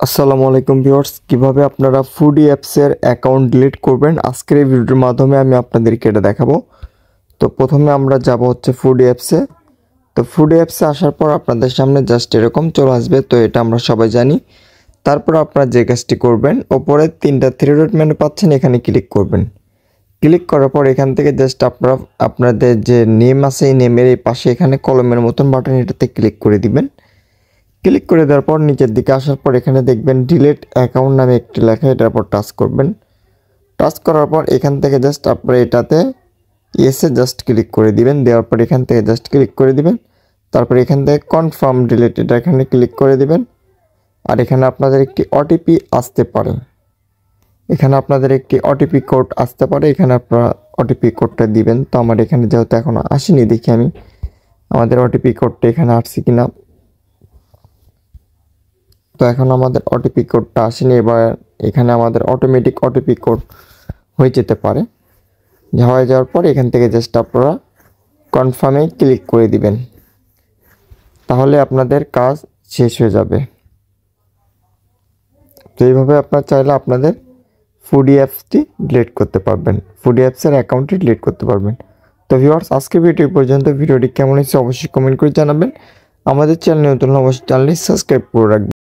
আসসালামু আলাইকুম ভিউয়ার্স, কিভাবে আপনারা ফুডি অ্যাপসের অ্যাকাউন্ট ডিলিট করবেন আজকের এই ভিডিওর মাধ্যমে আমি আপনাদেরকে এটা দেখাবো। তো প্রথমে আমরা যাব হচ্ছে ফুডি অ্যাপসে। তো ফুডি অ্যাপসে আসার পর আপনাদের সামনে জাস্ট এরকম চলে আসবে। তো এটা আমরা সবাই জানি। তারপর আপনারা যে কাজটি করবেন, ওপরে 3টা থ্রি ডট মেনু পাচ্ছেন, এখানে ক্লিক করবেন। ক্লিক করার পর এখান থেকে জাস্ট আপনারা আপনাদের যে নেম আছে এই নেমের এই পাশে এখানে কলমের মতন বাটন, এটাতে ক্লিক করে দিবেন। ক্লিক করে দেওয়ার পর নিচের দিকে আসার পর এখানে দেখবেন ডিলিট অ্যাকাউন্ট নামে একটি লেখা, এটার উপর টাচ করবেন। টাচ করার পর এখান থেকে জাস্ট আপনারা এটাতে ইয়েসে জাস্ট ক্লিক করে দিবেন। দেওয়ার পর এখান থেকে জাস্ট ক্লিক করে দিবেন। তারপর এখান থেকে কনফার্ম ডিলিট, এটা এখানে ক্লিক করে দিবেন। আর এখানে আপনাদের একটি ওটিপি আসতে পারে, এখানে আপনাদের একটি ওটিপি কোড আসতে পারে, এখানে আপনারা ওটিপি কোডটা দিবেন। তো আমার এখানে যেহেতু এখনও আসেনি, দেখি আমি আমাদের ওটিপি কোডটা এখানে আসছে কিনা। তো এখন আমাদের ওটিপি কোডটা আসেনি, এবার এখানে আমাদের অটোমেটিক ওটিপি কোড হয়ে যেতে পারে। হয়ে যাওয়ার পর এখান থেকে জাস্ট আপনারা কনফার্মে ক্লিক করে দিবেন, তাহলে আপনাদের কাজ শেষ হয়ে যাবে। তো এইভাবে আপনারা চাইলে আপনাদের ফুডি অ্যাপসটি ডিলিট করতে পারবেন, ফুডি অ্যাপসের অ্যাকাউন্টটি ডিলিট করতে পারবেন। তো ভিউয়ার্স, আজকের ভিডিও পর্যন্ত। ভিডিওটি কেমন হয়েছে অবশ্যই কমেন্ট করে জানাবেন। আমাদের চ্যানেল নতুন অবশ্যই চ্যানেলটি সাবস্ক্রাইব করে রাখবেন।